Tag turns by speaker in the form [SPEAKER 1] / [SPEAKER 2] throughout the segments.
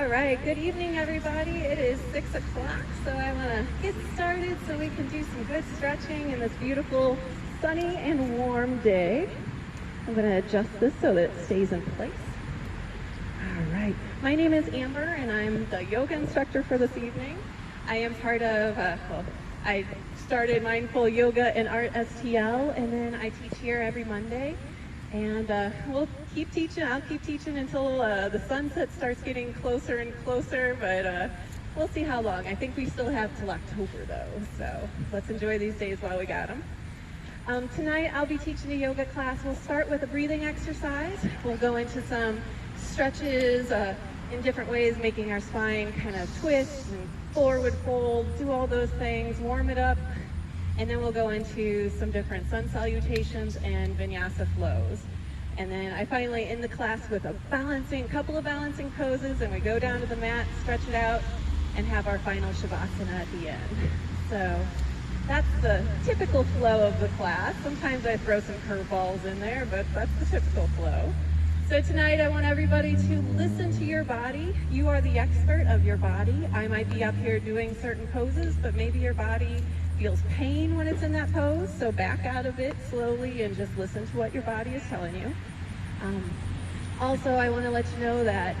[SPEAKER 1] All right, good evening, everybody. It is 6 o'clock, so I want to get started so we can do some good stretching in this beautiful sunny and warm day. I'm going to adjust this so that it stays in place. All right, my name is Amber, and I'm the yoga instructor for this evening. I am part of, I started Mindful Yoga and Art STL, and then I teach here every Monday. And we'll keep teaching. I'll keep teaching until the sunset starts getting closer and closer, but we'll see how long. I think we still have till October, though, so let's enjoy these days while we got them. Tonight, I'll be teaching a yoga class. We'll start with a breathing exercise. We'll go into some stretches in different ways, making our spine kind of twist and forward fold, do all those things, warm it up. And then we'll go into some different sun salutations and vinyasa flows. And then I finally end the class with a couple of balancing poses, and we go down to the mat, stretch it out, and have our final shavasana at the end. So that's the typical flow of the class. Sometimes I throw some curveballs in there, but that's the typical flow. So tonight I want everybody to listen to your body. You are the expert of your body. I might be up here doing certain poses, but maybe your body feels pain when it's in that pose, so back out of it slowly and just listen to what your body is telling you. Also, I want to let you know that,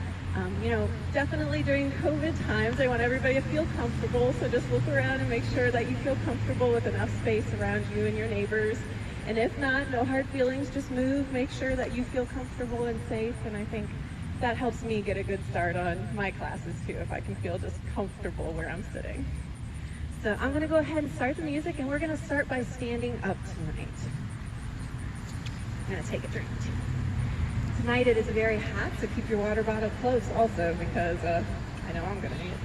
[SPEAKER 1] definitely during COVID times, I want everybody to feel comfortable, so just look around and make sure that you feel comfortable with enough space around you and your neighbors. And if not, no hard feelings, just move, make sure that you feel comfortable and safe, and I think that helps me get a good start on my classes too, if I can feel just comfortable where I'm sitting. So I'm going to go ahead and start the music, and we're going to start by standing up tonight. I'm going to take a drink. Tonight it is very hot, so keep your water bottle close also, because I know I'm going to need it.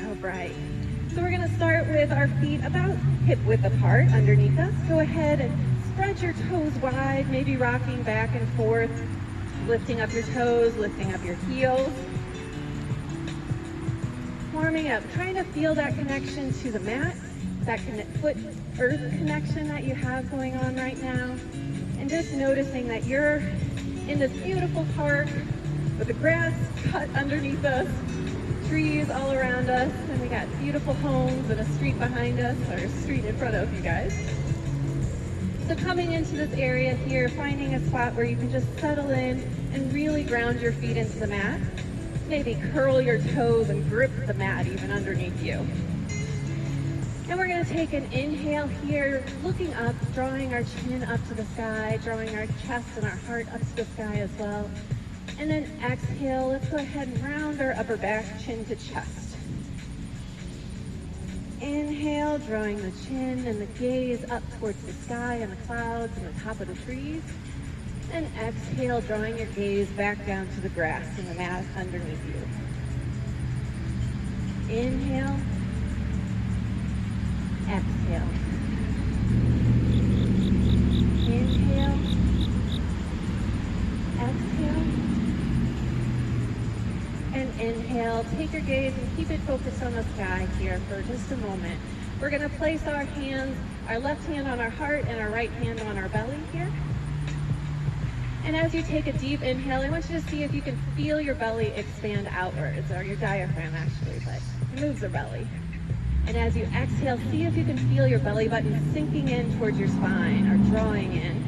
[SPEAKER 1] All right. So we're going to start with our feet about hip width apart underneath us. Go ahead and spread your toes wide, maybe rocking back and forth, lifting up your toes, lifting up your heels. Warming up, trying to feel that connection to the mat, that foot-earth connection that you have going on right now. And just noticing that you're in this beautiful park with the grass cut underneath us, trees all around us, and we got beautiful homes and a street behind us, or a street in front of you guys. So coming into this area here, finding a spot where you can just settle in and really ground your feet into the mat. Maybe curl your toes and grip the mat even underneath you. And we're going to take an inhale here, looking up, drawing our chin up to the sky, drawing our chest and our heart up to the sky as well. And then exhale, let's go ahead and round our upper back, chin to chest. Inhale, drawing the chin and the gaze up towards the sky and the clouds and the top of the trees. And exhale, drawing your gaze back down to the grass and the mat underneath you. Inhale. Exhale. Inhale. Exhale. And inhale. Take your gaze and keep it focused on the sky here for just a moment. We're going to place our hands, our left hand on our heart and our right hand on our belly here. And as you take a deep inhale, I want you to see if you can feel your belly expand outwards, or your diaphragm actually, but it moves the belly. And as you exhale, see if you can feel your belly button sinking in towards your spine or drawing in.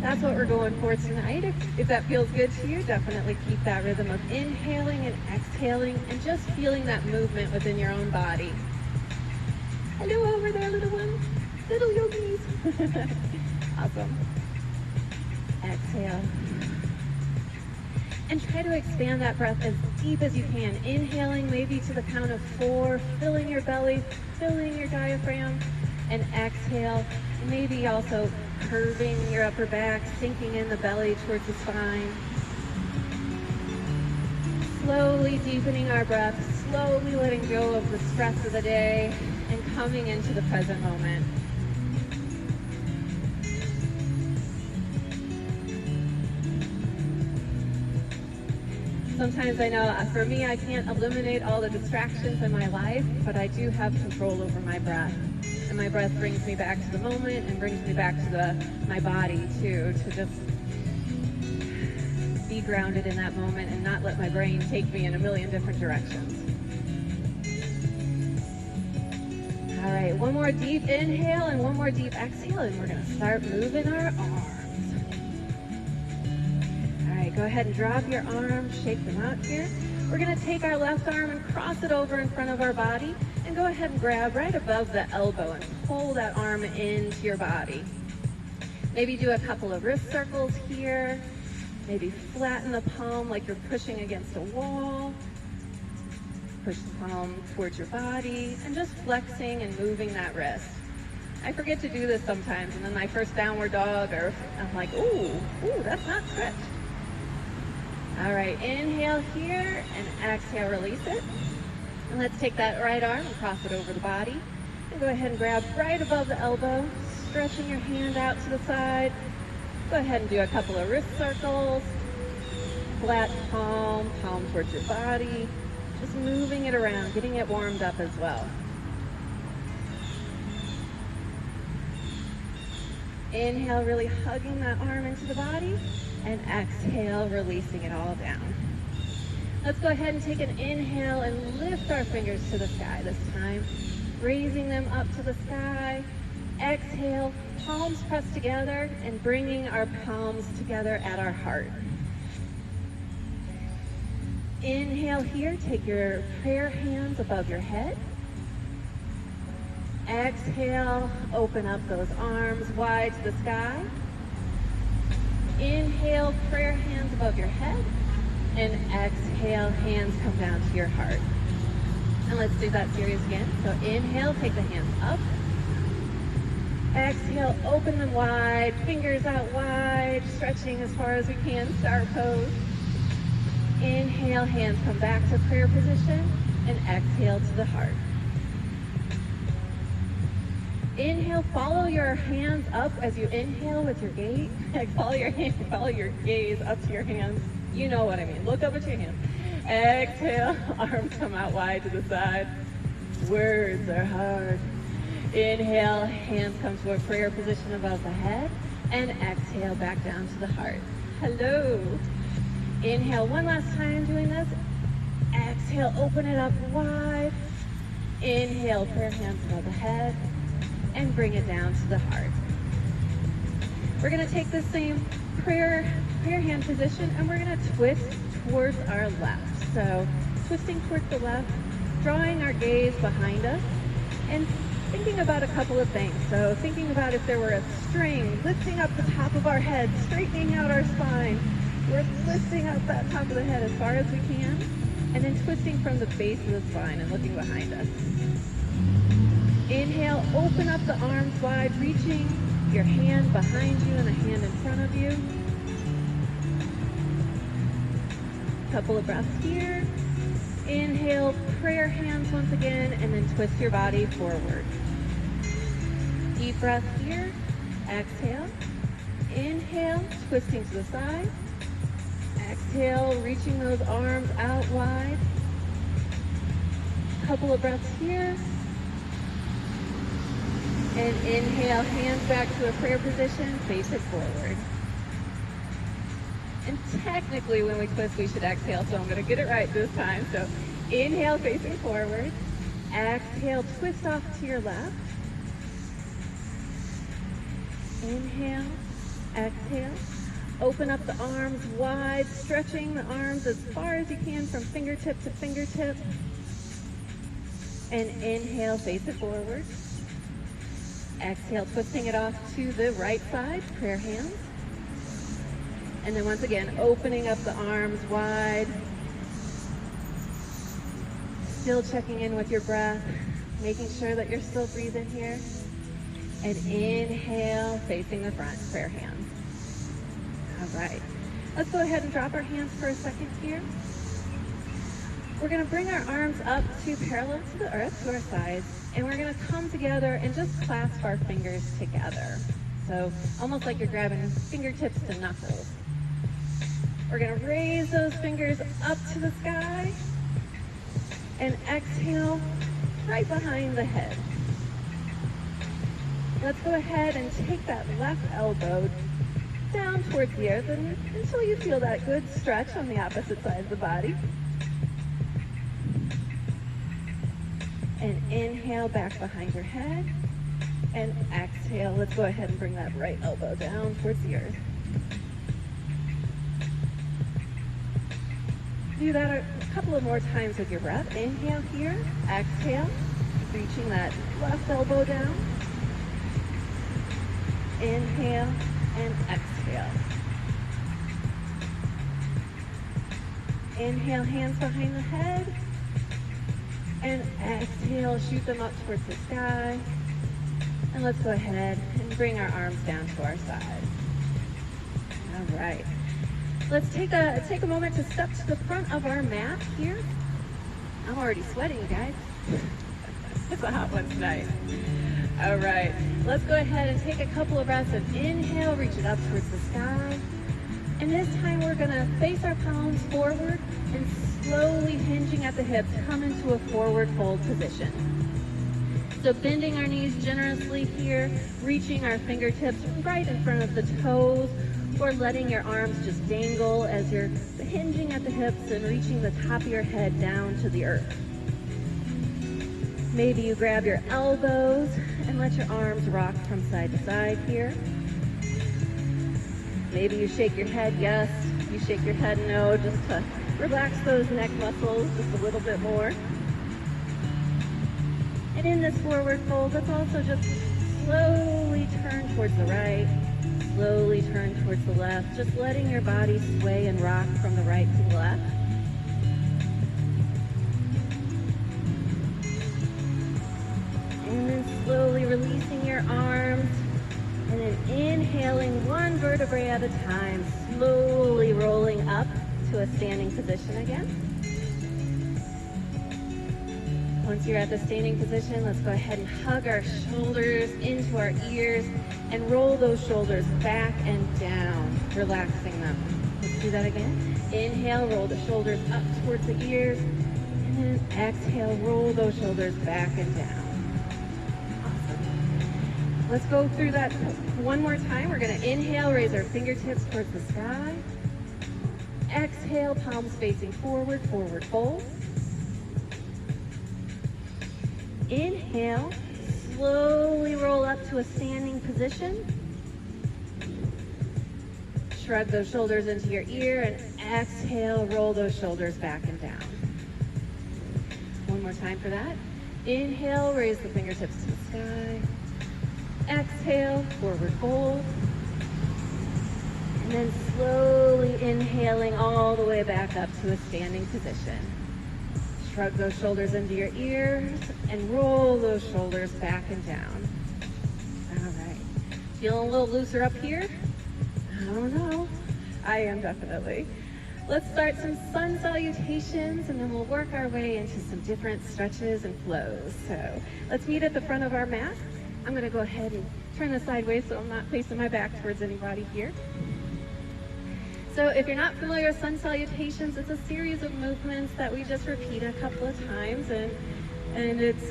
[SPEAKER 1] That's what we're going for tonight. If that feels good to you, definitely keep that rhythm of inhaling and exhaling and just feeling that movement within your own body. Hello over there, little ones, little yogis. Awesome. Exhale. And try to expand that breath as deep as you can. Inhaling maybe to the count of 4, filling your belly, filling your diaphragm, and exhale. Maybe also curving your upper back, sinking in the belly towards the spine. Slowly deepening our breath, slowly letting go of the stress of the day, and coming into the present moment. Sometimes I know for me, I can't eliminate all the distractions in my life, but I do have control over my breath. And my breath brings me back to the moment and brings me back to my body too, to just be grounded in that moment and not let my brain take me in a million different directions. All right, one more deep inhale and one more deep exhale, and we're gonna start moving our arms. All right, go ahead and drop your arms, shake them out here. We're gonna take our left arm and cross it over in front of our body, and go ahead and grab right above the elbow and pull that arm into your body. Maybe do a couple of wrist circles here. Maybe flatten the palm like you're pushing against a wall. Push the palm towards your body and just flexing and moving that wrist. I forget to do this sometimes, and then my first downward dog, or I'm like, ooh, that's not stretched. All right, inhale here and exhale, release it. And let's take that right arm and cross it over the body. And go ahead and grab right above the elbow, stretching your hand out to the side. Go ahead and do a couple of wrist circles. Flat palm, palm towards your body. Just moving it around, getting it warmed up as well. Inhale, really hugging that arm into the body. And exhale, releasing it all down. Let's go ahead and take an inhale and lift our fingers to the sky this time. Raising them up to the sky. Exhale, palms pressed together and bringing our palms together at our heart. Inhale here, take your prayer hands above your head. Exhale, open up those arms wide to the sky. Inhale, prayer hands above your head. And exhale, hands come down to your heart. And let's do that series again. So inhale, take the hands up. Exhale, open them wide, fingers out wide, stretching as far as we can, star pose. Inhale, hands come back to prayer position, and exhale to the heart. Inhale, follow your hands up as you inhale with your gaze. Follow your gaze up to your hands. You know what I mean. Look up at your hands. Exhale, arms come out wide to the side. Words are hard. Inhale, hands come to a prayer position above the head, and exhale back down to the heart. Hello. Inhale one last time doing this. Exhale, open it up wide. Inhale, prayer hands above the head, and bring it down to the heart. We're gonna take the same prayer hand position, and we're gonna twist towards our left. So twisting towards the left, drawing our gaze behind us, and thinking about a couple of things. So thinking about if there were a string, lifting up the top of our head, straightening out our spine. We're lifting up that top of the head as far as we can, and then twisting from the base of the spine and looking behind us. Inhale, open up the arms wide, reaching your hand behind you and the hand in front of you. Couple of breaths here. Inhale, prayer hands once again, and then twist your body forward. Deep breath here. Exhale. Inhale, twisting to the side. Exhale, reaching those arms out wide. Couple of breaths here. And inhale, hands back to a prayer position, face it forward. And technically when we twist, we should exhale, so I'm gonna get it right this time. So inhale, facing forward. Exhale, twist off to your left. Inhale, exhale. Open up the arms wide, stretching the arms as far as you can from fingertip to fingertip. And inhale, face it forward. Exhale, twisting it off to the right side, prayer hands. And then once again, opening up the arms wide. Still checking in with your breath, making sure that you're still breathing here. And inhale, facing the front, prayer hands. All right, let's go ahead and drop our hands for a second here. We're gonna bring our arms up to parallel to the earth, to our sides, and we're gonna come together and just clasp our fingers together. So almost like you're grabbing fingertips to knuckles. We're gonna raise those fingers up to the sky and exhale right behind the head. Let's go ahead and take that left elbow down towards the earth until you feel that good stretch on the opposite side of the body. And inhale back behind your head. And exhale, let's go ahead and bring that right elbow down towards the earth. Do that a couple of more times with your breath. Inhale here, exhale, reaching that left elbow down. Inhale and exhale. Inhale, hands behind the head. And exhale, shoot them up towards the sky. And let's go ahead and bring our arms down to our side. All right. Let's take a moment to step to the front of our mat here. I'm already sweating, you guys. It's a hot one tonight. All right. Let's go ahead and take a couple of breaths of inhale, reach it up towards the sky. And this time we're gonna face our palms forward and slowly hinging at the hips, come into a forward fold position. So bending our knees generously here, reaching our fingertips right in front of the toes, or letting your arms just dangle as you're hinging at the hips and reaching the top of your head down to the earth. Maybe you grab your elbows and let your arms rock from side to side here. Maybe you shake your head yes, you shake your head no, just to relax those neck muscles just a little bit more. And in this forward fold, let's also just slowly turn towards the right, slowly turn towards the left, just letting your body sway and rock from the right to the left. And then slowly releasing your arms, and then inhaling one vertebrae at a time, slowly rolling up to a standing position again. Once you're at the standing position, let's go ahead and hug our shoulders into our ears and roll those shoulders back and down, relaxing them. Let's do that again. Inhale, roll the shoulders up towards the ears, and then exhale, roll those shoulders back and down. Awesome. Let's go through that one more time. We're gonna inhale, raise our fingertips towards the sky. Exhale, palms facing forward, forward fold. Inhale, slowly roll up to a standing position. Shrug those shoulders into your ear and exhale, roll those shoulders back and down. One more time for that. Inhale, raise the fingertips to the sky. Exhale, forward fold. And then slowly inhaling all the way back up to a standing position. Shrug those shoulders into your ears and roll those shoulders back and down. All right. Feeling a little looser up here? I don't know. I am definitely. Let's start some sun salutations and then we'll work our way into some different stretches and flows. So let's meet at the front of our mat. I'm gonna go ahead and turn this sideways so I'm not facing my back towards anybody here. So if you're not familiar with sun salutations, it's a series of movements that we just repeat a couple of times, and it's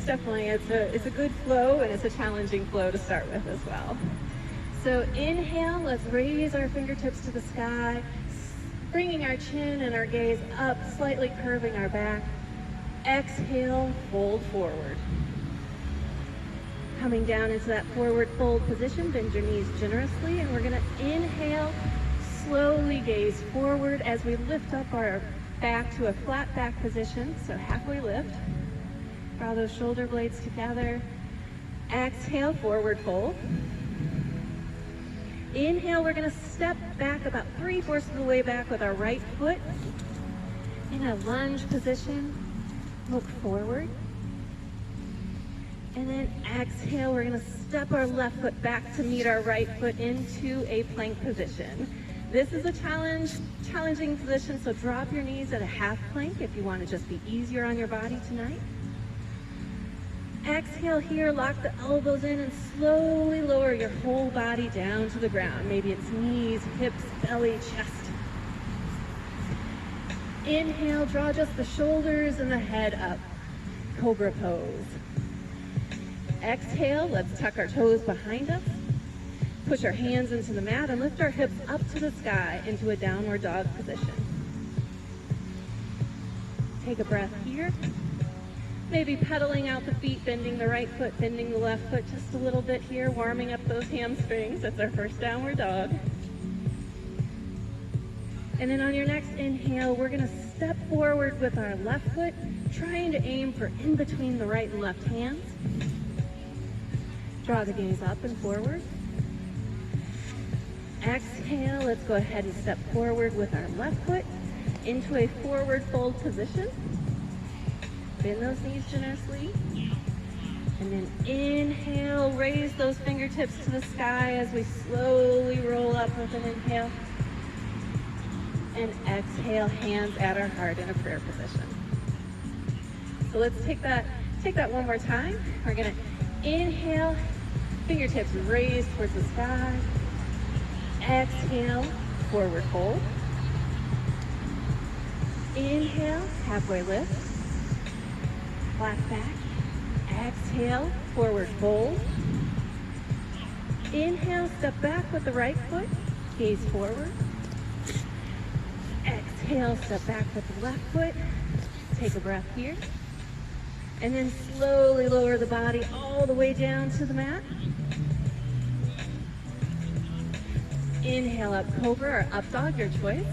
[SPEAKER 1] definitely a good flow, and it's a challenging flow to start with as well. So inhale, let's raise our fingertips to the sky, bringing our chin and our gaze up, slightly curving our back. Exhale, fold forward. Coming down into that forward fold position, bend your knees generously, and we're gonna inhale, slowly gaze forward as we lift up our back to a flat back position, so halfway lift. Draw those shoulder blades together. Exhale, forward fold. Inhale, we're gonna step back about 3/4 of the way back with our right foot. In a lunge position, look forward. And then exhale, we're gonna step our left foot back to meet our right foot into a plank position. This is a challenging position, so drop your knees at a half plank if you want to just be easier on your body tonight. Exhale here, lock the elbows in and slowly lower your whole body down to the ground. Maybe it's knees, hips, belly, chest. Inhale, draw just the shoulders and the head up. Cobra pose. Exhale, let's tuck our toes behind us. Push our hands into the mat and lift our hips up to the sky into a downward dog position. Take a breath here. Maybe pedaling out the feet, bending the right foot, bending the left foot just a little bit here, warming up those hamstrings. That's our first downward dog. And then on your next inhale, we're gonna step forward with our left foot, trying to aim for in between the right and left hands. Draw the gaze up and forward. Exhale, let's go ahead and step forward with our left foot into a forward fold position. Bend those knees generously. And then inhale, raise those fingertips to the sky as we slowly roll up with an inhale. And exhale, hands at our heart in a prayer position. So let's take that one more time. We're gonna inhale, fingertips raised towards the sky. Exhale, forward fold. Inhale, halfway lift. Flat back. Exhale, forward fold. Inhale, step back with the right foot. Gaze forward. Exhale, step back with the left foot. Take a breath here. And then slowly lower the body all the way down to the mat. Inhale up cobra or up dog, your choice.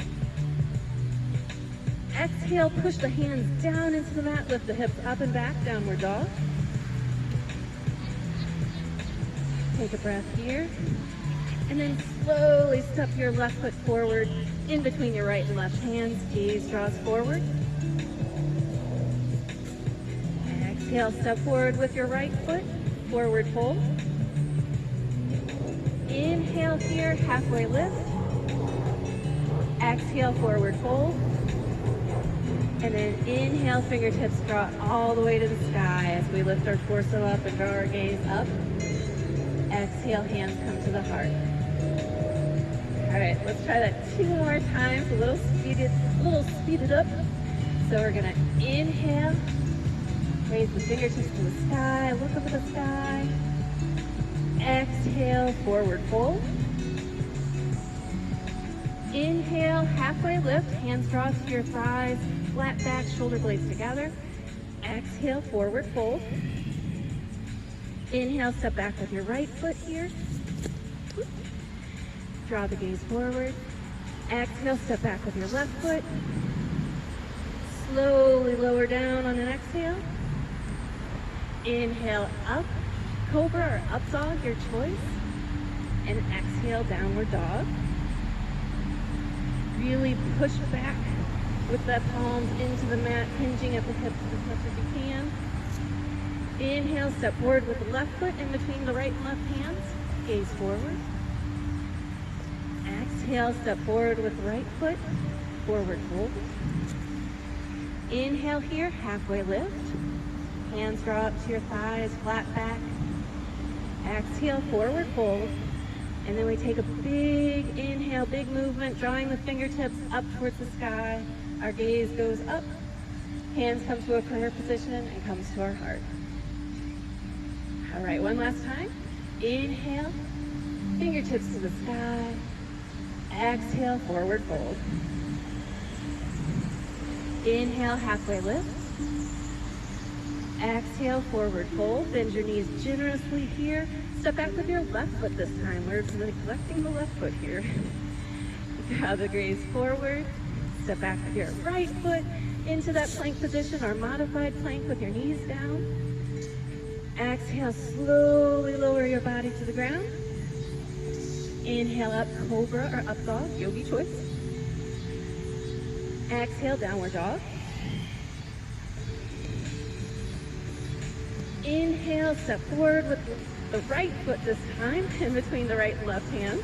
[SPEAKER 1] Exhale, push the hands down into the mat, lift the hips up and back, downward dog. Take a breath here. And then slowly step your left foot forward in between your right and left hands. Gaze draws forward. Exhale, step forward with your right foot, forward fold. Inhale here, halfway lift. Exhale, forward fold. And then inhale, fingertips draw all the way to the sky as we lift our torso up and draw our gaze up. Exhale, hands come to the heart. All right, let's try that 2 more times, a little speeded up. So we're gonna inhale, raise the fingertips to the sky, look up at the sky. Exhale, forward fold. Inhale, halfway lift, hands draw to your thighs, flat back, shoulder blades together. Exhale, forward fold. Inhale, step back with your right foot here. Draw the gaze forward. Exhale, step back with your left foot. Slowly lower down on an exhale. Inhale, up, cobra or up dog, your choice. And exhale, downward dog. Really push back with the palms into the mat, hinging at the hips as much as you can. Inhale, step forward with the left foot in between the right and left hands. Gaze forward. Exhale, step forward with the right foot. Forward fold. Inhale here, halfway lift. Hands draw up to your thighs, flat back. Exhale, forward fold. And then we take a big inhale, big movement, drawing the fingertips up towards the sky. Our gaze goes up. Hands come to a prayer position and comes to our heart. All right, one last time. Inhale, fingertips to the sky. Exhale, forward fold. Inhale, halfway lift. Exhale, forward fold. Bend your knees generously here. Step back with your left foot this time. We're neglecting the left foot here. Draw the gaze forward. Step back with your right foot into that plank position or modified plank with your knees down. Exhale, slowly lower your body to the ground. Inhale up, cobra or up dog, yogi choice. Exhale, downward dog. Inhale, step forward with the right foot this time, in between the right and left hands.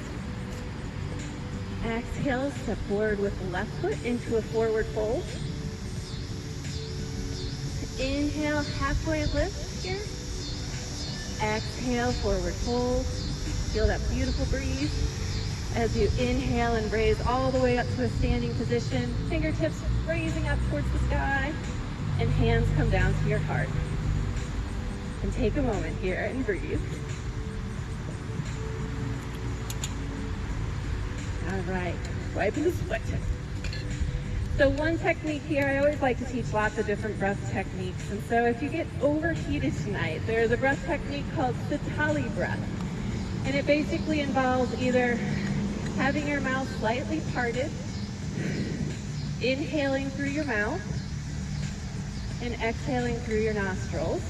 [SPEAKER 1] Exhale, step forward with the left foot into a forward fold. Inhale, halfway lift here. Exhale, forward fold. Feel that beautiful breeze as you inhale and raise all the way up to a standing position. Fingertips raising up towards the sky and hands come down to your heart. And take a moment here and breathe. All right, wiping the sweat. So one technique here, I always like to teach lots of different breath techniques. And so if you get overheated tonight, there's a breath technique called Sitali breath. And it basically involves either having your mouth slightly parted, inhaling through your mouth, and exhaling through your nostrils.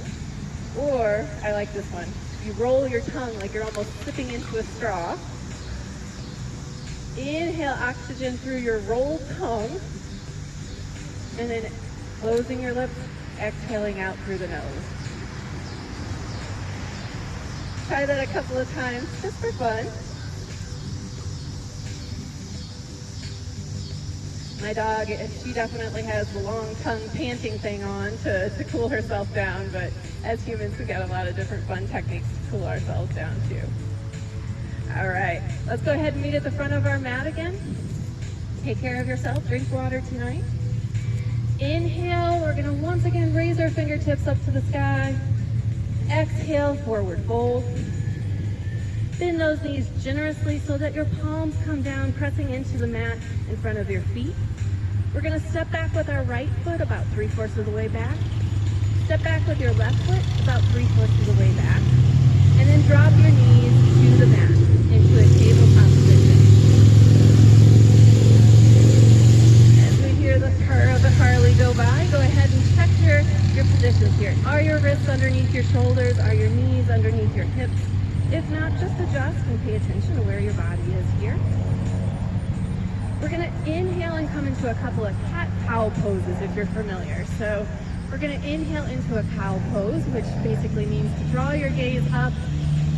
[SPEAKER 1] Or, I like this one, you roll your tongue like you're almost sipping into a straw. Inhale oxygen through your rolled tongue, and then closing your lips, exhaling out through the nose. Try that a couple of times, just for fun. My dog, she definitely has the long tongue panting thing on to cool herself down, but as humans, we got a lot of different fun techniques to cool ourselves down too. All right, let's go ahead and meet at the front of our mat again. Take care of yourself, drink water tonight. Inhale, we're gonna once again raise our fingertips up to the sky. Exhale, forward fold. Bend those knees generously so that your palms come down, pressing into the mat in front of your feet. We're gonna step back with our right foot about 3/4 of the way back. Step back with your left foot about 3/4 of the way back. And then drop your knees to the mat into a tabletop position. As we hear the purr of the Harley go by, go ahead and check your positions here. Are your wrists underneath your shoulders? Are your knees underneath your hips? If not, just adjust and pay attention to where your body is here. We're gonna inhale and come into a couple of cat-cow poses if you're familiar. So we're gonna inhale into a cow pose, which basically means to draw your gaze up,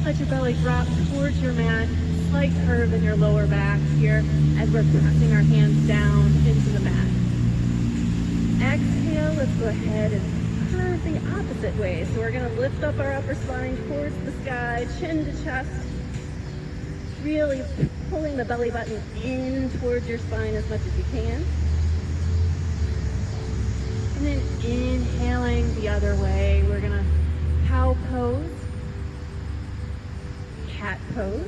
[SPEAKER 1] let your belly drop towards your mat, slight curve in your lower back here as we're pressing our hands down into the mat. Exhale, let's go ahead and curve the opposite way. So we're gonna lift up our upper spine towards the sky, chin to chest, really pulling the belly button in towards your spine as much as you can. And then inhaling the other way, we're gonna cow pose, cat pose.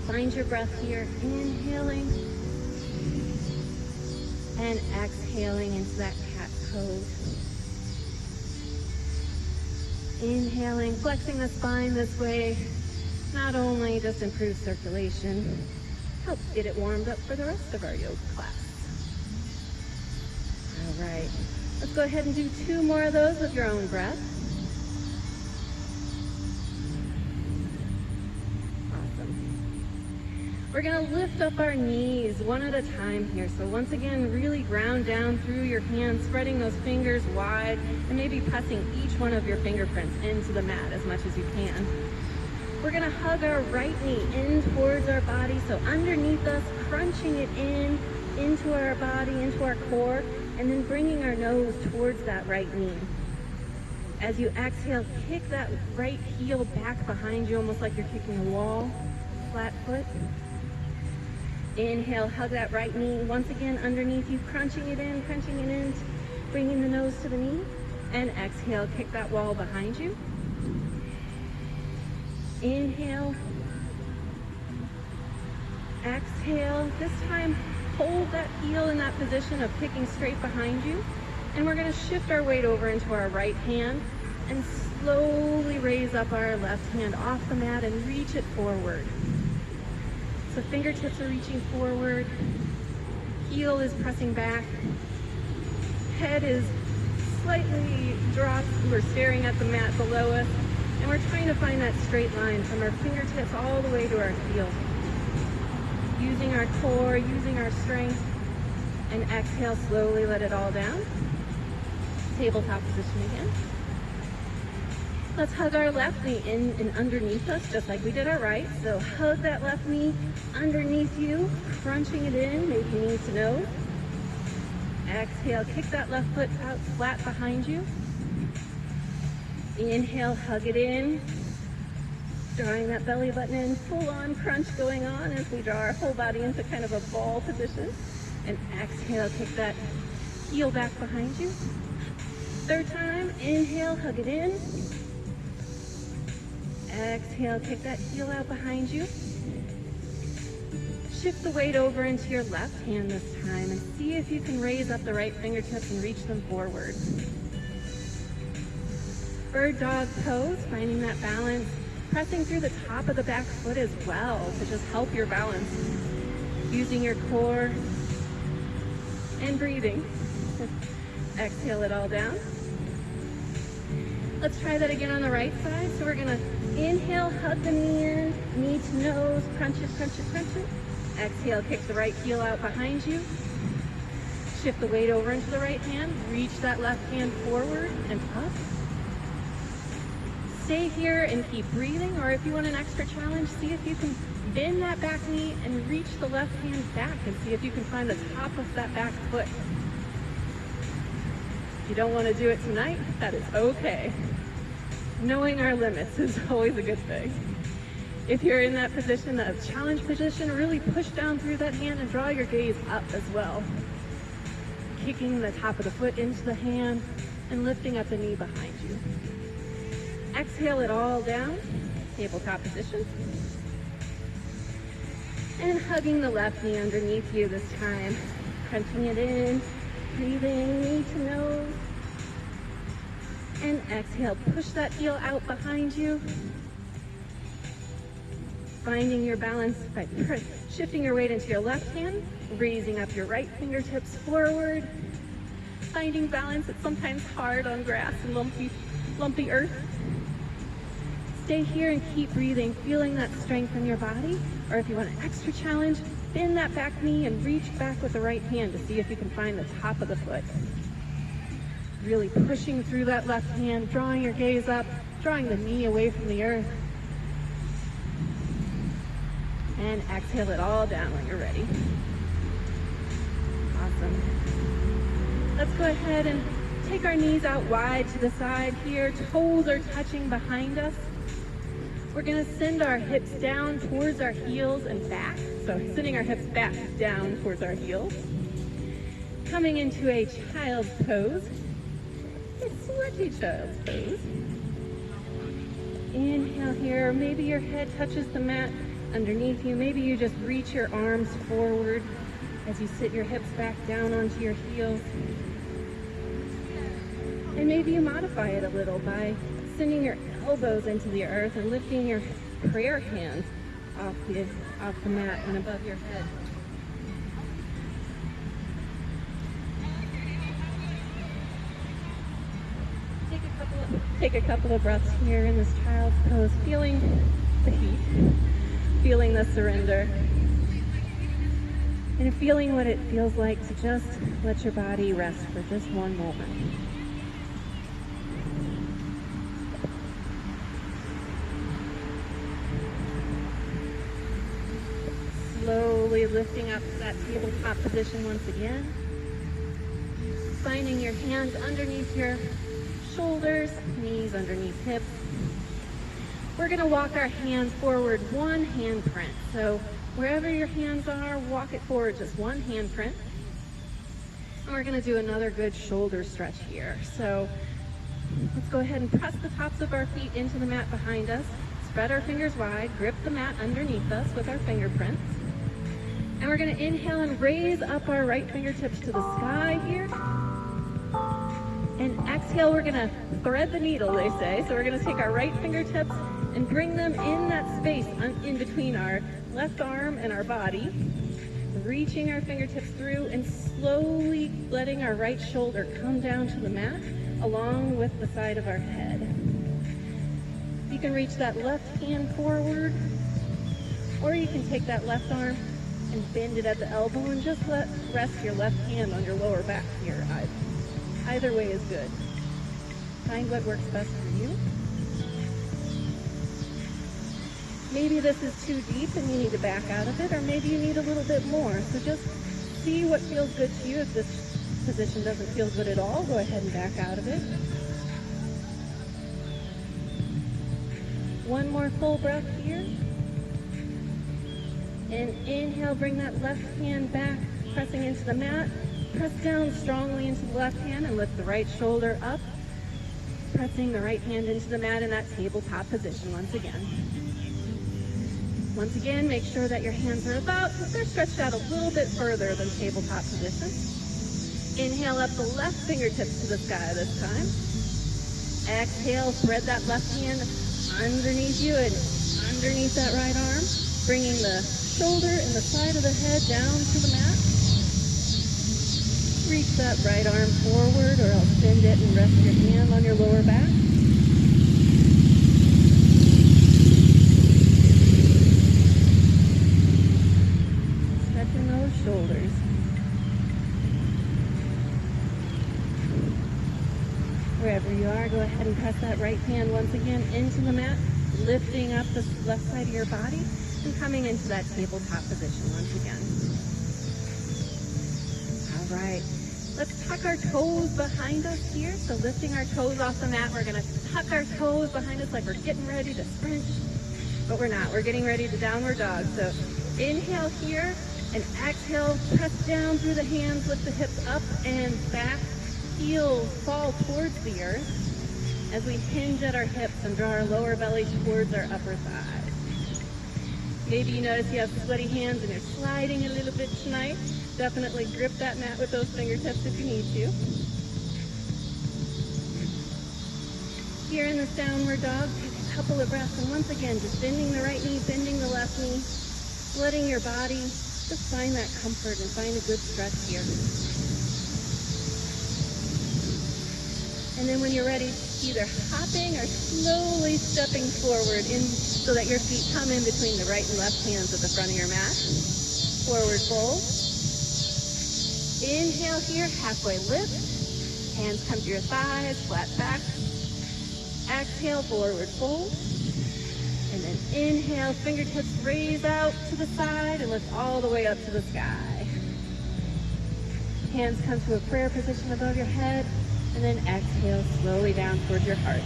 [SPEAKER 1] Find your breath here, inhaling and exhaling into that cat pose. Inhaling, flexing the spine this way, not only just improves circulation, helps get it warmed up for the rest of our yoga class. All right, let's go ahead and do 2 more of those with your own breath. We're gonna lift up our knees one at a time here. So once again, really ground down through your hands, spreading those fingers wide, and maybe pressing each one of your fingerprints into the mat as much as you can. We're gonna hug our right knee in towards our body, so underneath us, crunching it into our body, into our core, and then bringing our nose towards that right knee. As you exhale, kick that right heel back behind you, almost like you're kicking a wall, flat foot. Inhale, hug that right knee once again underneath you, crunching it in, bringing the nose to the knee. And exhale, kick that wall behind you. Inhale. Exhale. This time, hold that heel in that position of kicking straight behind you. And we're going to shift our weight over into our right hand and slowly raise up our left hand off the mat and reach it forward. So fingertips are reaching forward, heel is pressing back, head is slightly dropped, we're staring at the mat below us, and we're trying to find that straight line from our fingertips all the way to our heel. Using our core, using our strength, and exhale, slowly let it all down. Tabletop position again. Let's hug our left knee in and underneath us, just like we did our right. So hug that left knee underneath you, crunching it in, making knees to nose. Exhale, kick that left foot out flat behind you. Inhale, hug it in, drawing that belly button in, full on crunch going on as we draw our whole body into kind of a ball position. And exhale, kick that heel back behind you. Third time, inhale, hug it in. Exhale, take that heel out behind you. Shift the weight over into your left hand this time and see if you can raise up the right fingertips and reach them forward. Bird dog pose, finding that balance, pressing through the top of the back foot as well to just help your balance. Using your core and breathing. Exhale it all down. Let's try that again on the right side. So we're gonna inhale, hug the knee in, knee to nose, crunch it, crunch it, crunch it. Exhale, kick the right heel out behind you. Shift the weight over into the right hand, reach that left hand forward and up. Stay here and keep breathing, or if you want an extra challenge, see if you can bend that back knee and reach the left hand back and see if you can find the top of that back foot. If you don't want to do it tonight, that is okay. Knowing our limits is always a good thing. If you're in that position, that challenge position, really push down through that hand and draw your gaze up as well. Kicking the top of the foot into the hand and lifting up the knee behind you. Exhale it all down, tabletop position. And hugging the left knee underneath you this time. Crunching it in, breathing, knee to nose. And exhale, push that heel out behind you. Finding your balance by shifting your weight into your left hand, raising up your right fingertips forward. Finding balance, it's sometimes hard on grass and lumpy earth. Stay here and keep breathing, feeling that strength in your body. Or if you want an extra challenge, bend that back knee and reach back with the right hand to see if you can find the top of the foot. Really pushing through that left hand, drawing your gaze up, drawing the knee away from the earth. And exhale it all down when you're ready. Awesome. Let's go ahead and take our knees out wide to the side here. Toes are touching behind us. We're gonna send our hips down towards our heels and back. So sending our hips back down towards our heels. Coming into a child's pose. A sweaty child's pose. Inhale here. Maybe your head touches the mat underneath you. Maybe you just reach your arms forward as you sit your hips back down onto your heels. And maybe you modify it a little by sending your elbows into the earth and lifting your prayer hands off the mat and above your head. Take a couple of breaths here in this child's pose, feeling the heat, feeling the surrender, and feeling what it feels like to just let your body rest for just one moment. Slowly lifting up to that tabletop position once again. Finding your hands underneath your shoulders, knees underneath hips. We're going to walk our hands forward one hand print. So wherever your hands are, walk it forward just one hand print. And we're going to do another good shoulder stretch here. So let's go ahead and press the tops of our feet into the mat behind us. Spread our fingers wide, grip the mat underneath us with our fingerprints. And we're going to inhale and raise up our right fingertips to the sky here. And exhale, we're going to thread the needle, they say. So we're going to take our right fingertips and bring them in that space in between our left arm and our body. Reaching our fingertips through and slowly letting our right shoulder come down to the mat along with the side of our head. You can reach that left hand forward, or you can take that left arm and bend it at the elbow and just rest your left hand on your lower back here. Either way is good. Find what works best for you. Maybe this is too deep and you need to back out of it, or maybe you need a little bit more. So just see what feels good to you. If this position doesn't feel good at all, go ahead and back out of it. One more full breath here. And inhale, bring that left hand back, pressing into the mat. Press down strongly into the left hand and lift the right shoulder up. pressing the right hand into the mat in that tabletop position once again. Once again, make sure that your hands are they're stretched out a little bit further than tabletop position. Inhale up the left fingertips to the sky this time. Exhale, thread that left hand underneath you and underneath that right arm, bringing the shoulder and the side of the head down to the mat. Reach that right arm forward, or else bend it and rest your hand on your lower back. Stretching those shoulders. Wherever you are, go ahead and press that right hand once again into the mat, lifting up the left side of your body and coming into that tabletop position once again. All right, let's tuck our toes behind us here. So lifting our toes off the mat, we're gonna tuck our toes behind us like we're getting ready to sprint, but we're not. We're getting ready to downward dog. So inhale here and exhale, press down through the hands, lift the hips up and back. Heels fall towards the earth as we hinge at our hips and draw our lower belly towards our upper thighs. Maybe you notice you have sweaty hands and you're sliding a little bit tonight. Definitely grip that mat with those fingertips if you need to. Here in this downward dog, take a couple of breaths, and once again, just bending the right knee, bending the left knee, letting your body just find that comfort and find a good stretch here. And then when you're ready, either hopping or slowly stepping forward in so that your feet come in between the right and left hands at the front of your mat. Forward fold. Inhale here, halfway lift. Hands come to your thighs, flat back. Exhale, forward fold. And then inhale, fingertips raise out to the side and lift all the way up to the sky. Hands come to a prayer position above your head. And then exhale slowly down towards your heart.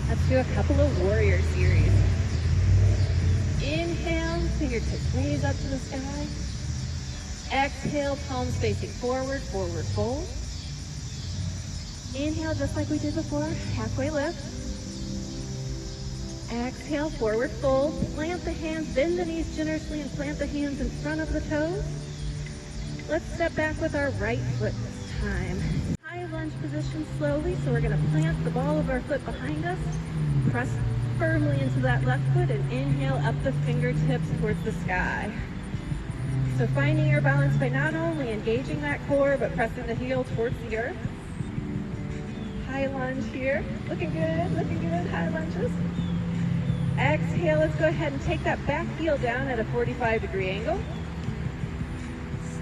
[SPEAKER 1] Let's do a couple of warrior series. Inhale, fingertips raise up to the sky. Exhale, palms facing forward, forward fold. Inhale, just like we did before, halfway lift. Exhale, forward fold. Plant the hands, bend the knees generously and plant the hands in front of the toes. Let's step back with our right foot this time. High lunge position slowly, so we're gonna plant the ball of our foot behind us, press firmly into that left foot, and inhale up the fingertips towards the sky. So finding your balance by not only engaging that core, but pressing the heel towards the earth. High lunge here, looking good, high lunges. Exhale, let's go ahead and take that back heel down at a 45-degree angle.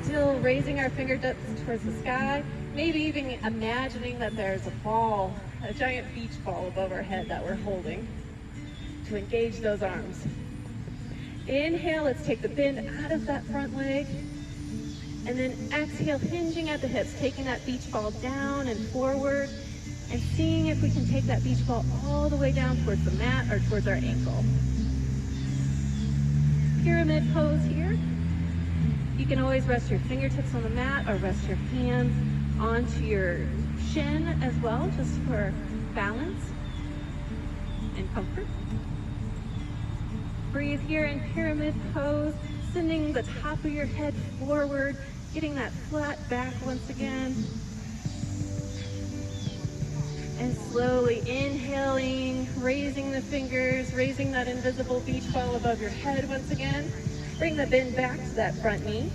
[SPEAKER 1] Still raising our fingertips towards the sky, maybe even imagining that there's a ball, a giant beach ball above our head that we're holding to engage those arms. Inhale, let's take the bend out of that front leg, and then exhale, hinging at the hips, taking that beach ball down and forward, and seeing if we can take that beach ball all the way down towards the mat or towards our ankle. Pyramid pose here. You can always rest your fingertips on the mat or rest your hands onto your shin as well, just for balance and comfort. Breathe here in pyramid pose, sending the top of your head forward, getting that flat back once again. And slowly inhaling, raising the fingers, raising that invisible beach ball above your head once again. Bring the bend back to that front knee.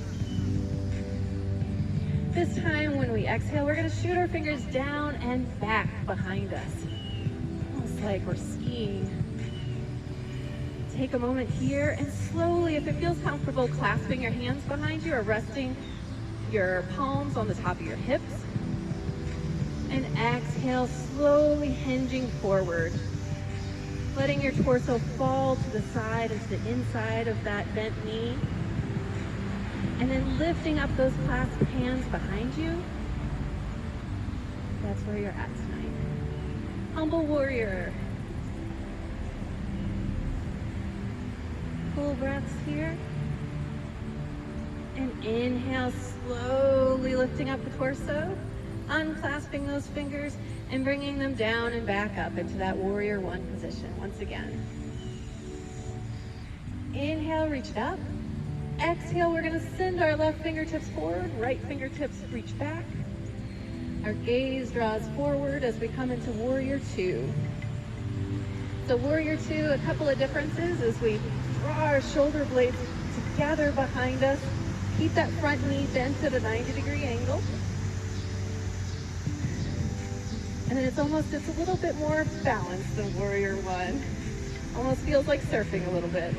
[SPEAKER 1] This time when we exhale, we're gonna shoot our fingers down and back behind us. Almost like we're skiing. Take a moment here and slowly, if it feels comfortable, clasping your hands behind you or resting your palms on the top of your hips. And exhale, slowly hinging forward. Letting your torso fall to the side into the inside of that bent knee. And then lifting up those clasped hands behind you. That's where you're at tonight. Humble warrior. Full breaths here. And inhale, slowly lifting up the torso. unclasping those fingers and bringing them down and back up into that warrior one position once again. Inhale, reach it up. Exhale, we're gonna send our left fingertips forward, right fingertips reach back. Our gaze draws forward as we come into warrior two. So warrior two, a couple of differences is we draw our shoulder blades together behind us. Keep that front knee bent at a 90-degree angle. And then it's a little bit more balanced than warrior one. Almost feels like surfing a little bit.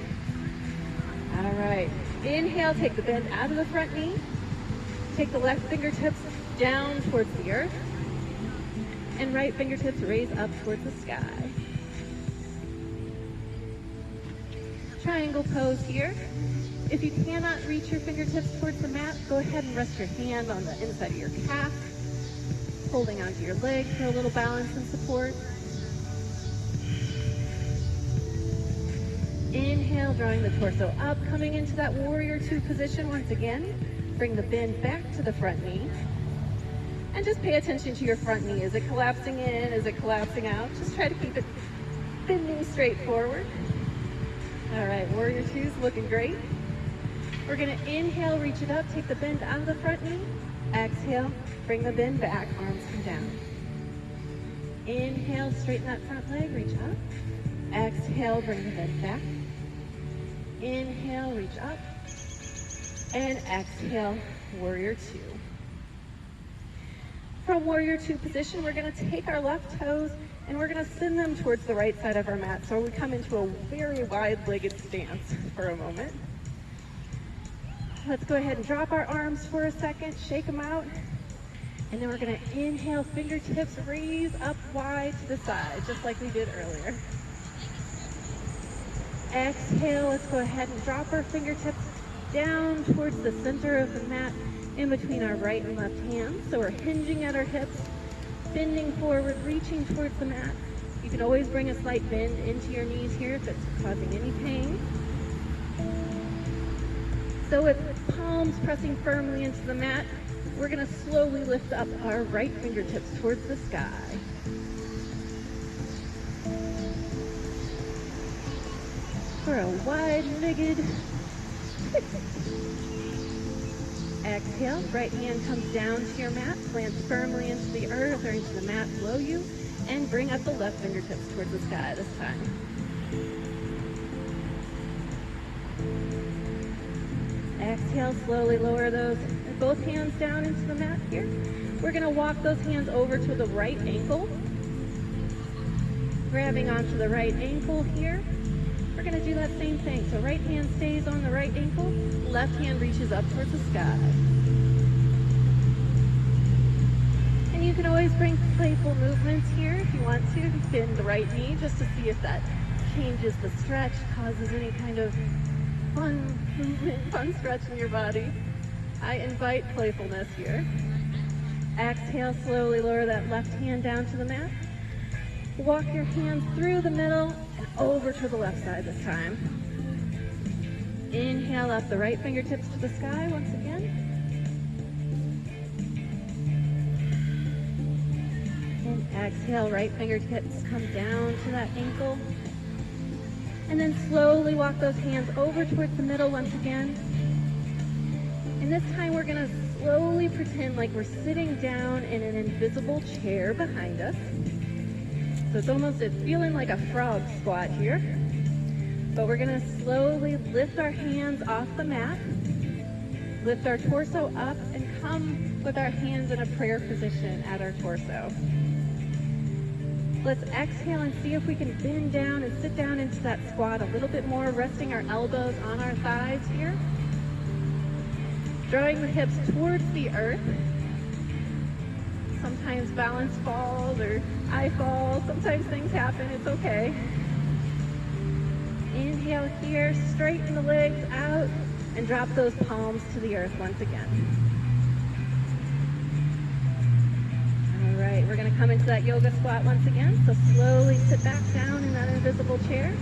[SPEAKER 1] All right, inhale, take the bend out of the front knee. Take the left fingertips down towards the earth. And right fingertips raise up towards the sky. Triangle pose here. If you cannot reach your fingertips towards the mat, go ahead and rest your hand on the inside of your calf, holding onto your leg for a little balance and support. Inhale, drawing the torso up, coming into that warrior two position once again. Bring the bend back to the front knee. And just pay attention to your front knee. Is it collapsing in? Is it collapsing out? Just try to keep it bending straight forward. All right, warrior two's looking great. We're gonna inhale, reach it up, take the bend out of the front knee. Exhale, bring the bend back, arms come down. Inhale, straighten that front leg, reach up. Exhale, bring the bend back. Inhale, reach up. And exhale, warrior two. From warrior two position, we're gonna take our left toes and we're gonna send them towards the right side of our mat. So we come into a very wide-legged stance for a moment. Let's go ahead and drop our arms for a second, shake them out. And then we're gonna inhale, fingertips raise up wide to the side, just like we did earlier. Exhale, let's go ahead and drop our fingertips down towards the center of the mat in between our right and left hands. So we're hinging at our hips, bending forward, reaching towards the mat. You can always bring a slight bend into your knees here if it's causing any pain. So with palms pressing firmly into the mat, we're gonna slowly lift up our right fingertips towards the sky. For a wide-legged exhale, right hand comes down to your mat, plants firmly into the earth or into the mat below you, and bring up the left fingertips towards the sky this time. Exhale, slowly lower both hands down into the mat here. We're gonna walk those hands over to the right ankle. Grabbing onto the right ankle here. We're gonna do that same thing. So right hand stays on the right ankle, left hand reaches up towards the sky. And you can always bring playful movements here if you want to. Bend the right knee just to see if that changes the stretch, causes any kind of fun movement, fun stretch in your body. I invite playfulness here. Exhale, slowly lower that left hand down to the mat. Walk your hands through the middle and over to the left side this time. Inhale up the right fingertips to the sky once again. And exhale, right fingertips come down to that ankle. And then slowly walk those hands over towards the middle once again. And this time we're gonna slowly pretend like we're sitting down in an invisible chair behind us. So it's feeling like a frog squat here. But we're gonna slowly lift our hands off the mat, lift our torso up, and come with our hands in a prayer position at our torso. Let's exhale and see if we can bend down and sit down into that squat a little bit more, resting our elbows on our thighs here. Drawing the hips towards the earth. Sometimes balance falls or I fall. Sometimes things happen, it's okay. Inhale here, straighten the legs out and drop those palms to the earth once again. All right, we're gonna come into that yoga squat once again. So slowly sit back down in that invisible chair.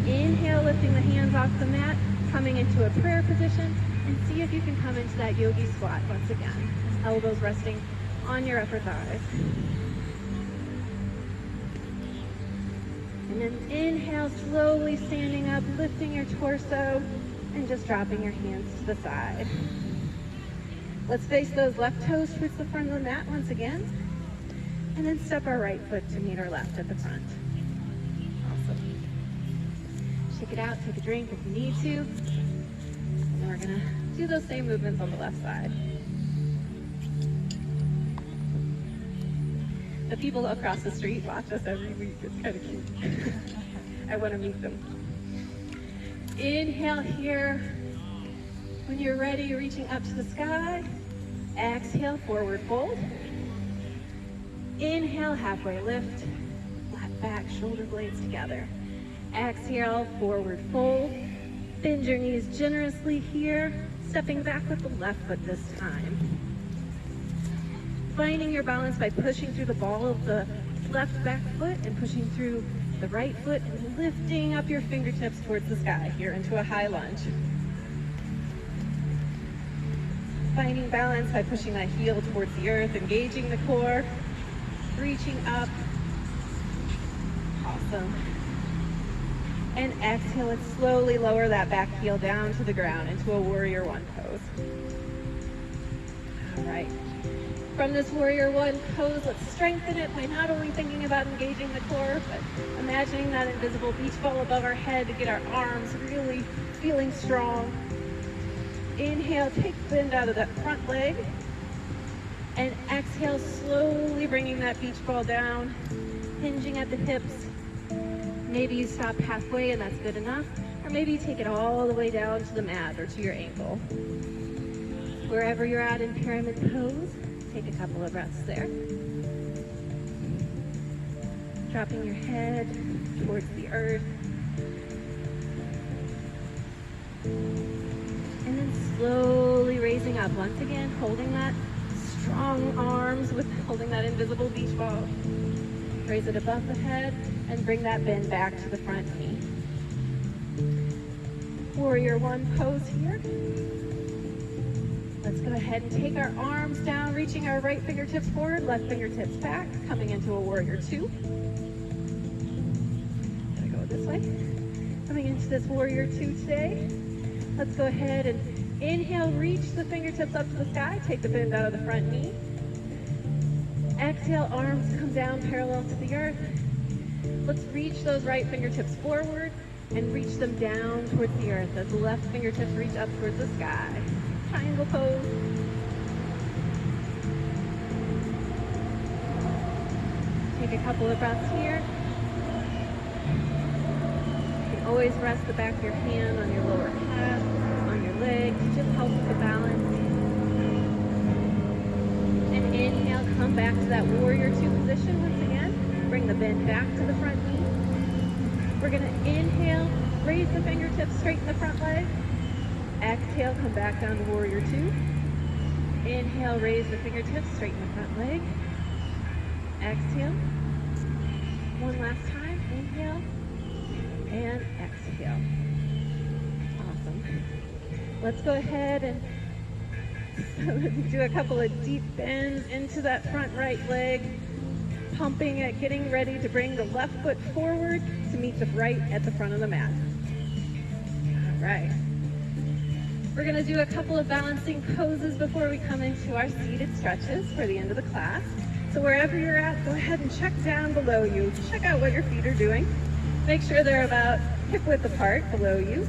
[SPEAKER 1] Inhale, lifting the hands off the mat, coming into a prayer position, and see if you can come into that yogi squat once again. elbows resting on your upper thighs. And then inhale, slowly standing up, lifting your torso, and just dropping your hands to the side. Let's face those left toes towards the front of the mat once again. And then step our right foot to meet our left at the front. Awesome. Shake it out, take a drink if you need to. And then we're gonna do those same movements on the left side. The people across the street watch us every week. It's kind of cute. I want to meet them. Inhale here. When you're ready, reaching up to the sky. Exhale, forward fold. Inhale, halfway lift. Flat back, shoulder blades together. Exhale, forward fold. Bend your knees generously here. Stepping back with the left foot this time. Finding your balance by pushing through the ball of the left back foot and pushing through the right foot and lifting up your fingertips towards the sky here into a high lunge. Finding balance by pushing that heel towards the earth, engaging the core, reaching up. Awesome. And exhale it, slowly lower that back heel down to the ground into a warrior one pose. All right. From this warrior one pose, let's strengthen it by not only thinking about engaging the core, but imagining that invisible beach ball above our head to get our arms really feeling strong. Inhale, take the bend out of that front leg. And exhale, slowly bringing that beach ball down, hinging at the hips. Maybe you stop halfway and that's good enough, or maybe you take it all the way down to the mat or to your ankle. Wherever you're at in pyramid pose, take a couple of breaths there. Dropping your head towards the earth. And then slowly raising up once again, holding that strong arms with holding that invisible beach ball. Raise it above the head and bring that bend back to the front knee. Warrior one pose here. Let's go ahead and take our arms down, reaching our right fingertips forward, left fingertips back, coming into a warrior two. Gonna go this way. Coming into this warrior two today. Let's go ahead and inhale, reach the fingertips up to the sky, take the bend out of the front knee. Exhale, arms come down parallel to the earth. Let's reach those right fingertips forward and reach them down towards the earth as the left fingertips reach up towards the sky. Triangle pose. Take a couple of breaths here. You can always rest the back of your hand on your lower calf, on your leg, to just help with the balance. And inhale, come back to that warrior two position once again. Bring the bend back to the front knee. We're gonna inhale, raise the fingertips, straighten the front leg. Exhale, come back down to warrior two. Inhale, raise the fingertips, straighten the front leg. Exhale. One last time, inhale and exhale. Awesome. Let's go ahead and do a couple of deep bends into that front right leg. Pumping it, getting ready to bring the left foot forward to meet the right at the front of the mat. All right. We're gonna do a couple of balancing poses before we come into our seated stretches for the end of the class. So wherever you're at, go ahead and check down below you. Check out what your feet are doing. Make sure they're about hip width apart below you.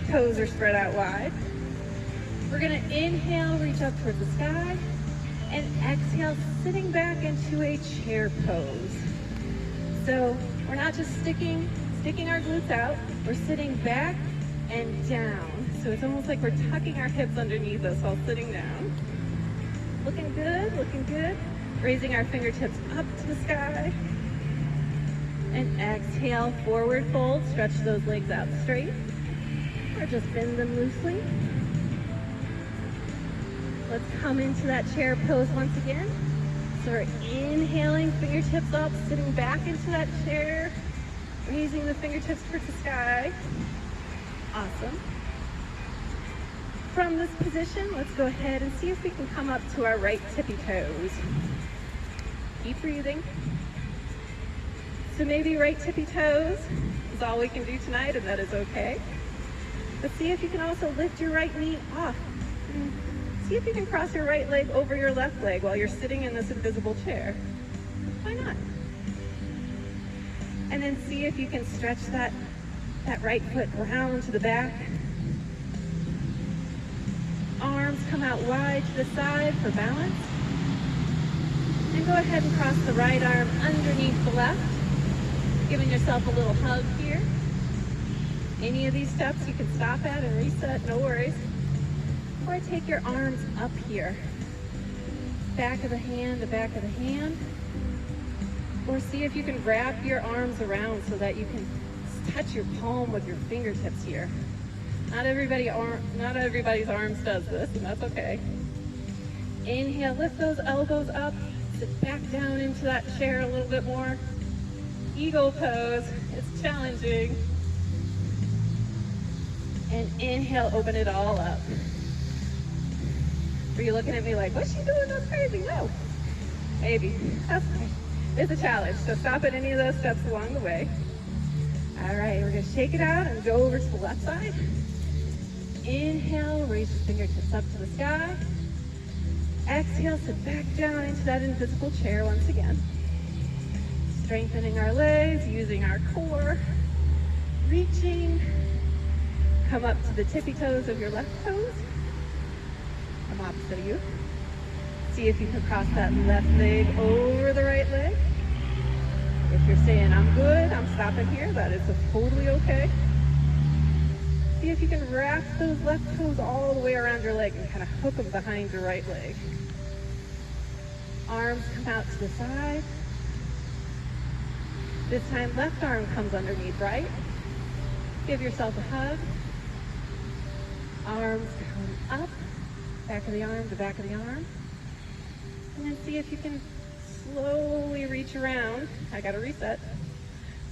[SPEAKER 1] Toes are spread out wide. We're gonna inhale, reach up towards the sky, and exhale, sitting back into a chair pose. So we're not just sticking our glutes out, we're sitting back and down. So it's almost like we're tucking our hips underneath us while sitting down. Looking good, looking good. Raising our fingertips up to the sky. And exhale, forward fold, stretch those legs out straight. Or just bend them loosely. Let's come into that chair pose once again. So we're inhaling, fingertips up, sitting back into that chair, raising the fingertips towards the sky. Awesome. From this position, let's go ahead and see if we can come up to our right tippy toes. Keep breathing. So maybe right tippy toes is all we can do tonight, and that is okay. But see if you can also lift your right knee off. And see if you can cross your right leg over your left leg while you're sitting in this invisible chair. Why not? And then see if you can stretch that right foot round to the back. Arms come out wide to the side for balance. And go ahead and cross the right arm underneath the left, giving yourself a little hug here. Any of these steps you can stop at and reset, no worries. Or take your arms up here. Back of the hand to back of the hand. Or see if you can wrap your arms around so that you can touch your palm with your fingertips here. Not everybody's arms does this, and that's okay. Inhale, lift those elbows up, sit back down into that chair a little bit more. Eagle pose, it's challenging. And inhale, open it all up. Are you looking at me like, what's she doing? That's crazy. No, maybe, that's fine. It's a challenge, so stop at any of those steps along the way. All right, we're gonna shake it out and go over to the left side. Inhale, raise the fingertips up to the sky. Exhale, sit back down into that invisible chair once again. Strengthening our legs, using our core. Reaching. Come up to the tippy toes of your left toes. I'm opposite of you. See if you can cross that left leg over the right leg. If you're saying, I'm good, I'm stopping here, that is totally okay. See if you can wrap those left toes all the way around your leg and kind of hook them behind your right leg. Arms come out to the side. This time, left arm comes underneath right. Give yourself a hug. Arms come up, back of the arm to back of the arm. And then see if you can slowly reach around. I gotta reset.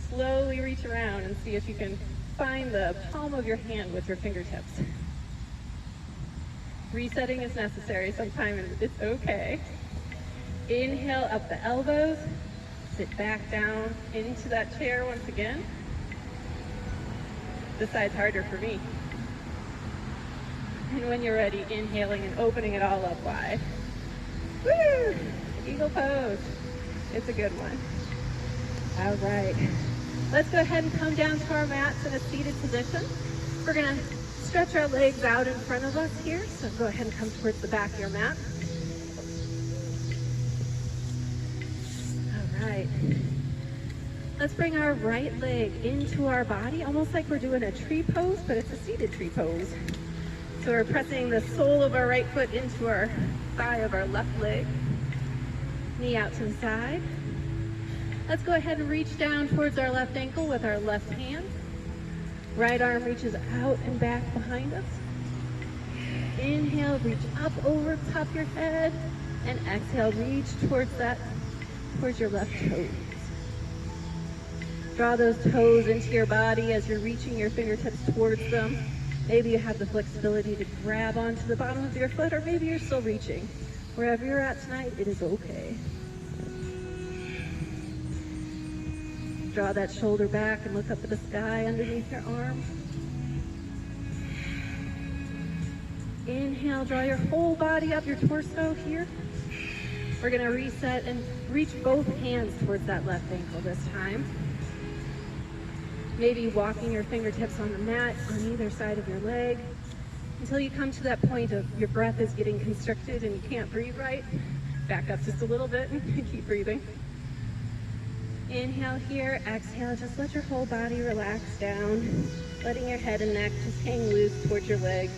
[SPEAKER 1] Slowly reach around and see if you can find the palm of your hand with your fingertips. Resetting is necessary sometimes, it's okay. Inhale up the elbows, sit back down into that chair once again. This side's harder for me. And when you're ready, inhaling and opening it all up wide. Woo! Eagle pose. It's a good one. All right. Let's go ahead and come down to our mats in a seated position. We're gonna stretch our legs out in front of us here. So go ahead and come towards the back of your mat. All right. Let's bring our right leg into our body, almost like we're doing a tree pose, but it's a seated tree pose. So we're pressing the sole of our right foot into our thigh of our left leg. Knee out to the side. Let's go ahead and reach down towards our left ankle with our left hand. Right arm reaches out and back behind us. Inhale, reach up over top your head. And exhale, reach towards your left toes. Draw those toes into your body as you're reaching your fingertips towards them. Maybe you have the flexibility to grab onto the bottom of your foot, or maybe you're still reaching. Wherever you're at tonight, it is okay. Draw that shoulder back and look up at the sky underneath your arm. Inhale, draw your whole body up, your torso here. We're gonna reset and reach both hands towards that left ankle this time. Maybe walking your fingertips on the mat on either side of your leg until you come to that point of your breath is getting constricted and you can't breathe right. Back up just a little bit and keep breathing. Inhale here, exhale, just let your whole body relax down, letting your head and neck just hang loose towards your legs.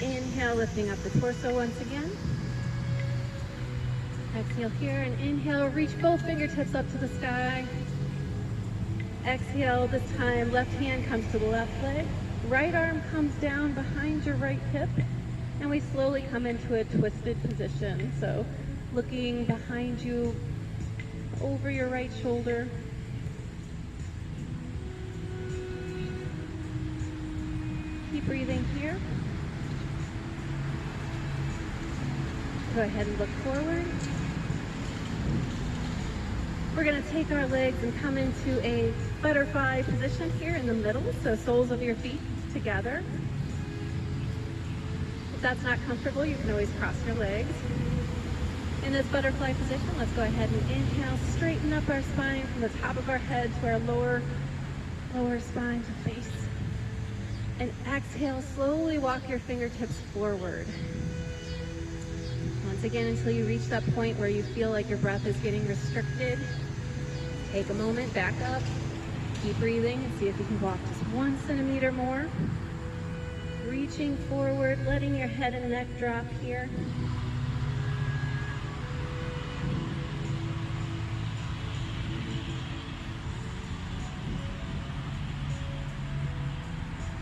[SPEAKER 1] Inhale, lifting up the torso once again. Exhale here and inhale, reach both fingertips up to the sky. Exhale, this time left hand comes to the left leg. Right arm comes down behind your right hip. And we slowly come into a twisted position. So looking behind you, over your right shoulder, Keep breathing here. Go ahead and look forward. We're going to take our legs and come into a butterfly position here in the middle, so soles of your feet together. If that's not comfortable, you can always cross your legs. In this butterfly position, let's go ahead and inhale, straighten up our spine from the top of our head to our lower spine to face. And exhale, slowly walk your fingertips forward. Once again, until you reach that point where you feel like your breath is getting restricted, take a moment, back up, keep breathing, and see if you can walk just 1 centimeter more. Reaching forward, letting your head and neck drop here.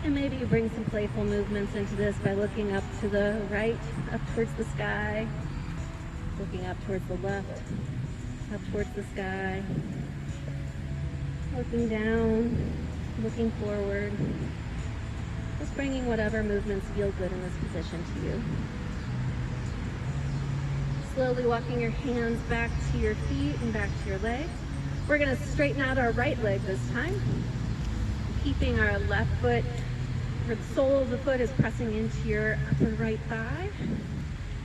[SPEAKER 1] And maybe you bring some playful movements into this by looking up to the right, up towards the sky, looking up towards the left, up towards the sky, looking down, looking forward, just bringing whatever movements feel good in this position to you. Slowly walking your hands back to your feet and back to your legs. We're going to straighten out our right leg this time, keeping our left foot, or the sole of the foot is pressing into your upper right thigh.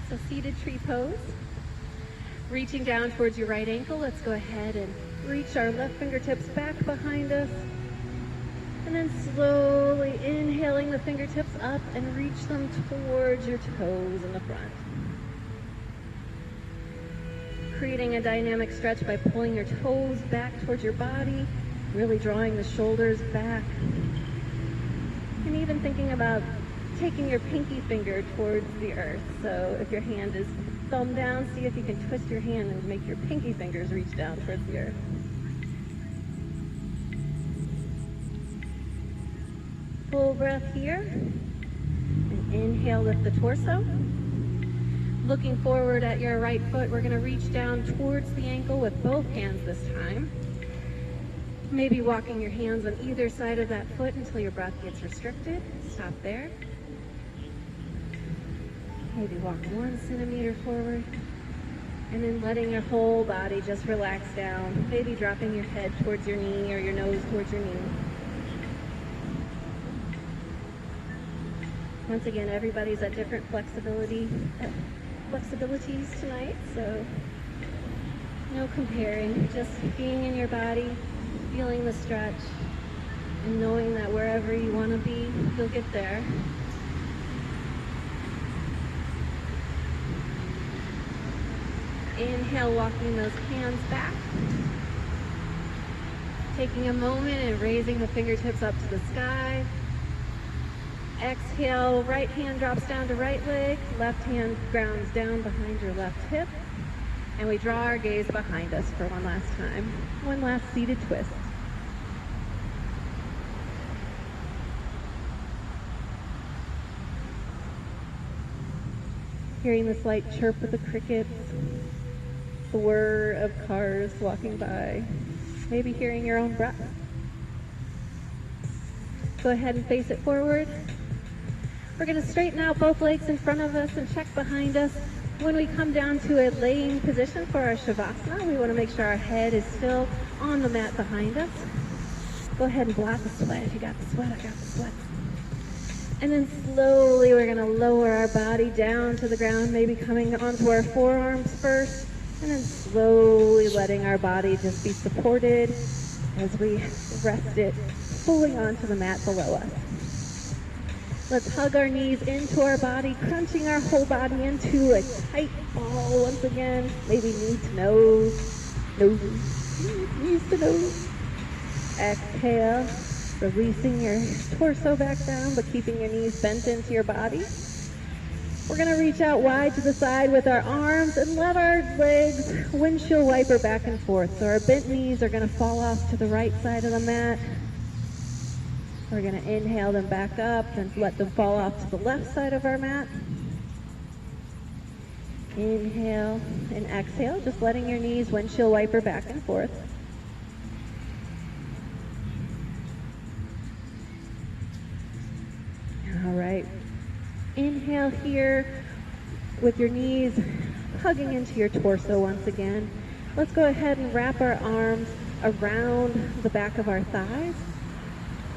[SPEAKER 1] So seated tree pose. Reaching down towards your right ankle, let's go ahead and reach our left fingertips back behind us. And then slowly inhaling the fingertips up and reach them towards your toes in the front. Creating a dynamic stretch by pulling your toes back towards your body, really drawing the shoulders back. And even thinking about taking your pinky finger towards the earth. So if your hand is thumb down, see if you can twist your hand and make your pinky fingers reach down towards the earth. Full breath here. And inhale, lift the torso. Looking forward at your right foot, we're going to reach down towards the ankle with both hands this time. Maybe walking your hands on either side of that foot until your breath gets restricted. Stop there. Maybe walk 1 centimeter forward. And then letting your whole body just relax down. Maybe dropping your head towards your knee or your nose towards your knee. Once again, everybody's at different flexibilities tonight, so no comparing, just being in your body, feeling the stretch, and knowing that wherever you want to be, you'll get there. Inhale, walking those hands back. Taking a moment and raising the fingertips up to the sky. Exhale, right hand drops down to right leg, left hand grounds down behind your left hip. And we draw our gaze behind us for one last time. One last seated twist. Hearing the slight chirp of the crickets, the whir of cars walking by, maybe hearing your own breath. Go ahead and face it forward. We're going to straighten out both legs in front of us and check behind us. When we come down to a laying position for our Shavasana, we want to make sure our head is still on the mat behind us. Go ahead and blot the sweat. If you got the sweat, I got the sweat. And then slowly we're going to lower our body down to the ground, maybe coming onto our forearms first, and then slowly letting our body just be supported as we rest it fully onto the mat below us. Let's hug our knees into our body, crunching our whole body into a tight ball once again. Maybe knee to nose, knees to nose. Exhale, releasing your torso back down, but keeping your knees bent into your body. We're going to reach out wide to the side with our arms and let our legs windshield wiper back and forth. So our bent knees are going to fall off to the right side of the mat. We're going to inhale them back up and let them fall off to the left side of our mat. Inhale and exhale, just letting your knees windshield wiper back and forth. All inhale here with your knees hugging into your torso once again. Let's go ahead and wrap our arms around the back of our thighs,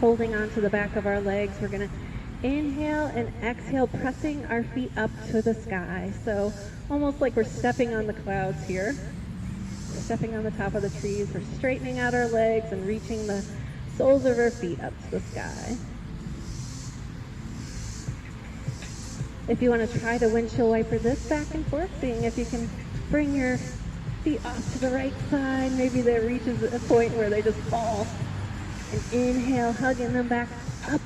[SPEAKER 1] holding onto the back of our legs. We're going to inhale and exhale, pressing our feet up to the sky. So almost like we're stepping on the clouds here, stepping on the top of the trees. We're straightening out our legs and reaching the soles of our feet up to the sky. If you want to try to windshield wiper this back and forth, seeing if you can bring your feet off to the right side. Maybe there reaches a point where they just fall. And inhale, hugging them back up.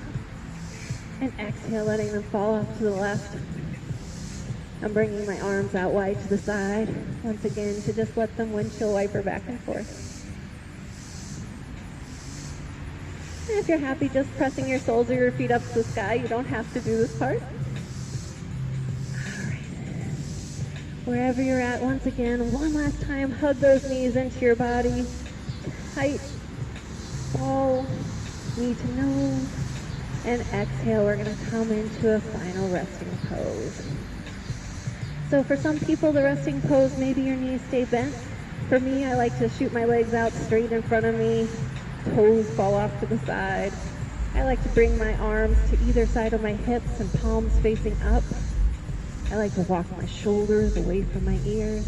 [SPEAKER 1] And exhale, letting them fall off to the left. I'm bringing my arms out wide to the side, once again, to just let them windshield wiper back and forth. And if you're happy just pressing your soles of your feet up to the sky, you don't have to do this part. Wherever you're at, once again, one last time, hug those knees into your body. Tight, fall, knee to nose. And exhale, we're going to come into a final resting pose. So for some people, the resting pose, maybe your knees stay bent. For me, I like to shoot my legs out straight in front of me. Toes fall off to the side. I like to bring my arms to either side of my hips and palms facing up. I like to walk my shoulders away from my ears.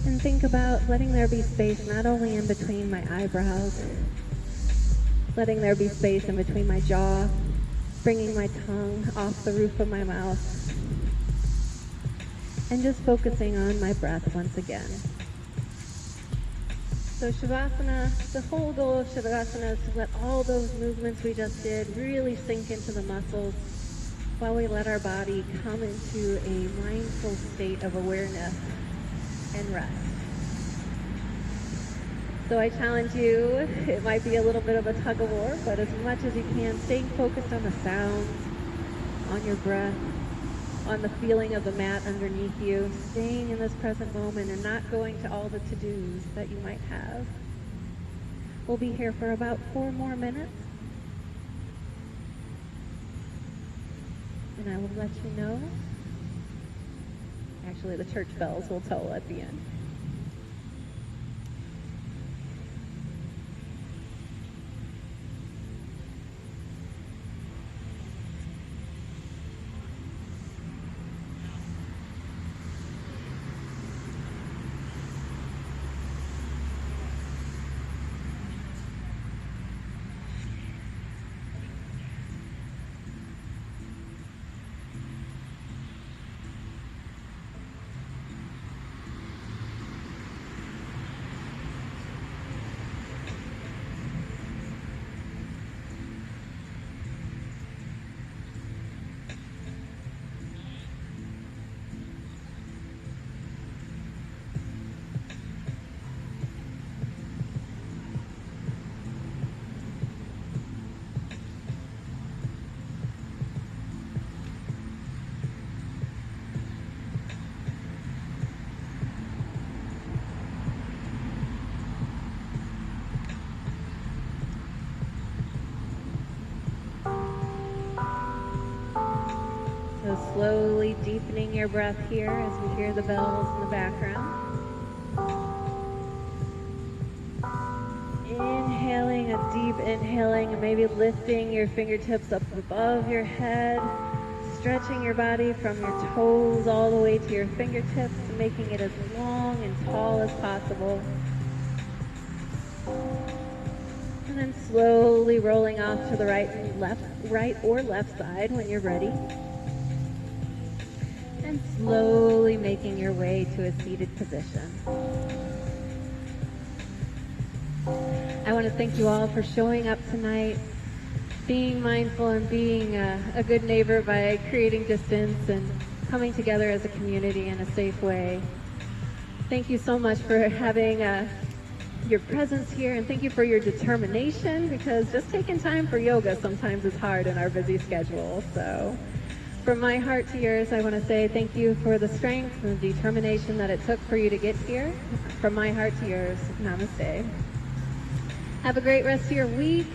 [SPEAKER 1] And think about letting there be space not only in between my eyebrows, letting there be space in between my jaw, bringing my tongue off the roof of my mouth, and just focusing on my breath once again. So Shavasana, the whole goal of Shavasana is to let all those movements we just did really sink into the muscles, while we let our body come into a mindful state of awareness and rest. So I challenge you, it might be a little bit of a tug of war, but as much as you can, staying focused on the sounds, on your breath, on the feeling of the mat underneath you, staying in this present moment and not going to all the to-dos that you might have. We'll be here for about 4 more minutes. And I will let you know. Actually, the church bells will toll at the end. So slowly deepening your breath here as we hear the bells in the background. Inhaling, a deep inhaling, and maybe lifting your fingertips up above your head, stretching your body from your toes all the way to your fingertips, making it as long and tall as possible. And then slowly rolling off to the right or left side when you're ready. And slowly making your way to a seated position. I want to thank you all for showing up tonight, being mindful and being a good neighbor by creating distance and coming together as a community in a safe way. Thank you so much for having your presence here, and thank you for your determination, because just taking time for yoga sometimes is hard in our busy schedule. So from my heart to yours, I want to say thank you for the strength and the determination that it took for you to get here. From my heart to yours, namaste. Have a great rest of your week.